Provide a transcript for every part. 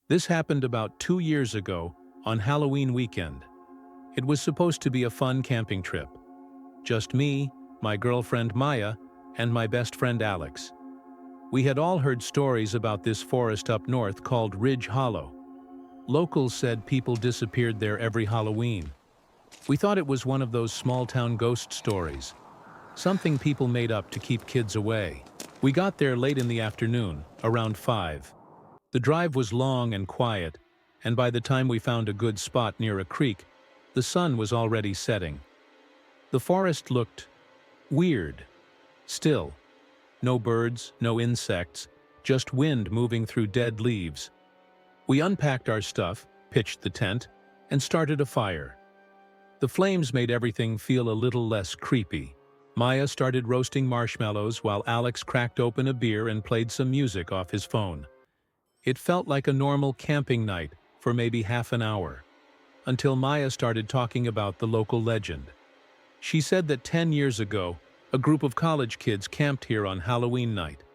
This happened about 2 years ago on Halloween weekend. It was supposed to be a fun camping trip. Just me, my girlfriend Maya, and my best friend Alex. We had all heard stories about this forest up north called Ridge Hollow. Locals said people disappeared there every Halloween. We thought it was one of those small-town ghost stories, something people made up to keep kids away. We got there late in the afternoon, around 5. The drive was long and quiet, and by the time we found a good spot near a creek, the sun was already setting. The forest looked weird, still. No birds, no insects, just wind moving through dead leaves. We unpacked our stuff, pitched the tent, and started a fire. The flames made everything feel a little less creepy. Maya started roasting marshmallows while Alex cracked open a beer and played some music off his phone. It felt like a normal camping night for maybe half an hour, until Maya started talking about the local legend. She said that 10 years ago, a group of college kids camped here on Halloween night.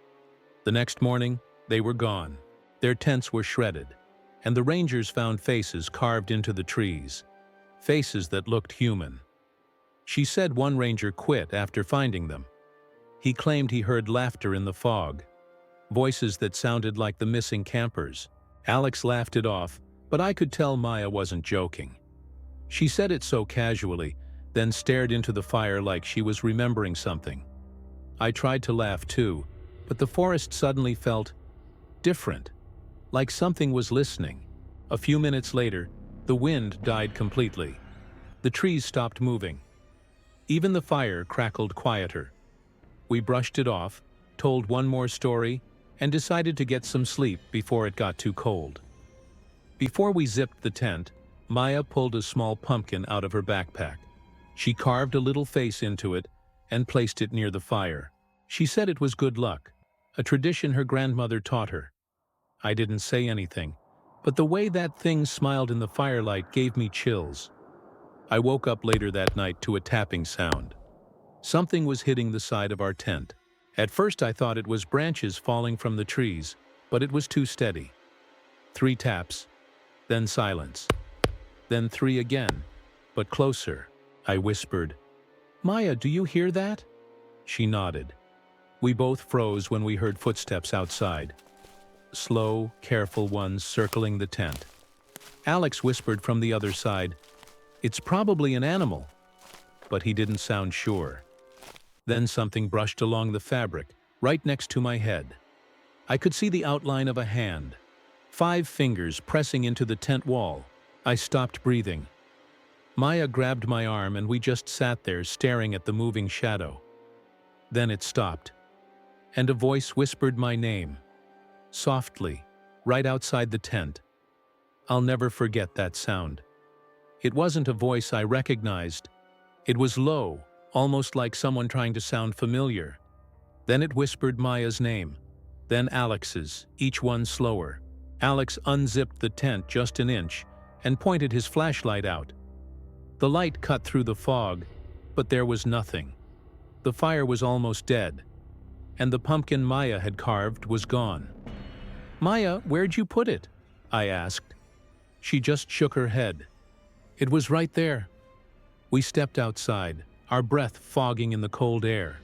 The next morning, they were gone. Their tents were shredded, and the rangers found faces carved into the trees. Faces that looked human. She said one ranger quit after finding them. He claimed he heard laughter in the fog, voices that sounded like the missing campers. Alex laughed it off, but I could tell Maya wasn't joking. She said it so casually, then stared into the fire like she was remembering something. I tried to laugh too, but the forest suddenly felt different, like something was listening. A few minutes later, the wind died completely. The trees stopped moving. Even the fire crackled quieter. We brushed it off, told one more story, and decided to get some sleep before it got too cold. Before we zipped the tent, Maya pulled a small pumpkin out of her backpack. She carved a little face into it and placed it near the fire. She said it was good luck, a tradition her grandmother taught her. I didn't say anything, but the way that thing smiled in the firelight gave me chills. I woke up later that night to a tapping sound. Something was hitting the side of our tent. At first I thought it was branches falling from the trees, but it was too steady. 3 taps, then silence. Then 3 again, but closer. I whispered, "Maya, do you hear that?" She nodded. We both froze when we heard footsteps outside. Slow, careful ones circling the tent. Alex whispered from the other side, "It's probably an animal," but he didn't sound sure. Then something brushed along the fabric, right next to my head. I could see the outline of a hand, 5 fingers pressing into the tent wall. I stopped breathing. Maya grabbed my arm and we just sat there staring at the moving shadow. Then it stopped, and a voice whispered my name. Softly, right outside the tent. I'll never forget that sound. It wasn't a voice I recognized. It was low, almost like someone trying to sound familiar. Then it whispered Maya's name, then Alex's, each one slower. Alex unzipped the tent just an inch and pointed his flashlight out. The light cut through the fog, but there was nothing. The fire was almost dead, and the pumpkin Maya had carved was gone. "Maya, where'd you put it?" I asked. She just shook her head. "It was right there." We stepped outside, our breath fogging in the cold air.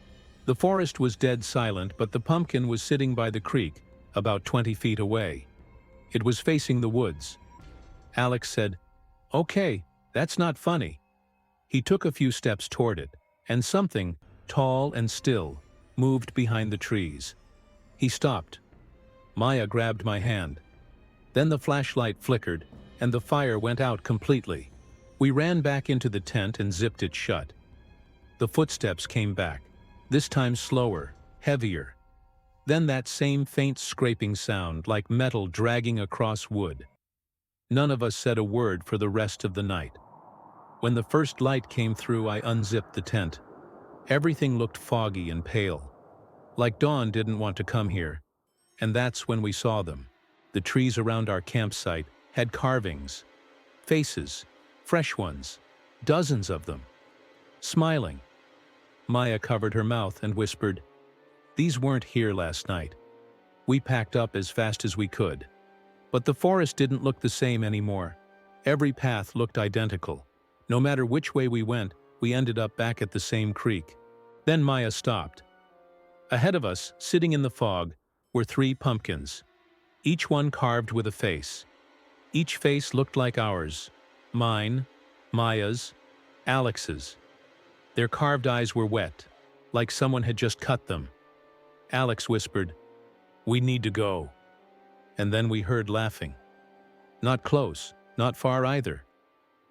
The forest was dead silent, but the pumpkin was sitting by the creek, about 20 feet away. It was facing the woods. Alex said, "Okay, that's not funny." He took a few steps toward it, and something, tall and still, moved behind the trees. He stopped. Maya grabbed my hand. Then the flashlight flickered, and the fire went out completely. We ran back into the tent and zipped it shut. The footsteps came back, this time slower, heavier. Then that same faint scraping sound, like metal dragging across wood. None of us said a word for the rest of the night. When the first light came through, I unzipped the tent. Everything looked foggy and pale, like dawn didn't want to come here. And that's when we saw them. The trees around our campsite had carvings, faces, fresh ones, dozens of them, smiling. Maya covered her mouth and whispered, "These weren't here last night. We packed up as fast as we could." But the forest didn't look the same anymore. Every path looked identical. No matter which way we went, we ended up back at the same creek. Then Maya stopped. Ahead of us, sitting in the fog, were 3 pumpkins, each one carved with a face. Each face looked like ours. Mine, Maya's, Alex's. Their carved eyes were wet, like someone had just cut them. Alex whispered, "We need to go." And then we heard laughing. Not close, not far either.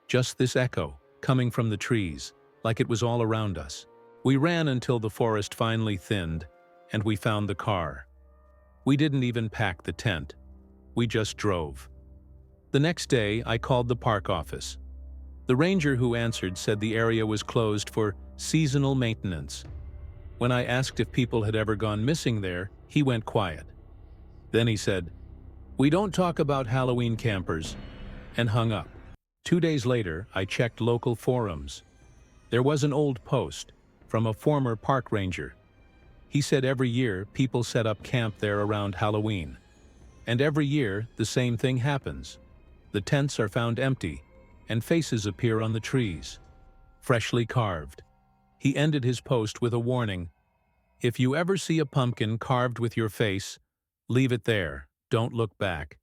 Just this echo, coming from the trees, like it was all around us. We ran until the forest finally thinned, and we found the car. We didn't even pack the tent. We just drove. The next day, I called the park office. The ranger who answered said the area was closed for seasonal maintenance. When I asked if people had ever gone missing there, he went quiet. Then he said, "We don't talk about Halloween campers," and hung up. 2 days later, I checked local forums. There was an old post from a former park ranger. He said every year people set up camp there around Halloween. And every year the same thing happens. The tents are found empty, and faces appear on the trees, freshly carved. He ended his post with a warning. "If you ever see a pumpkin carved with your face, leave it there, don't look back.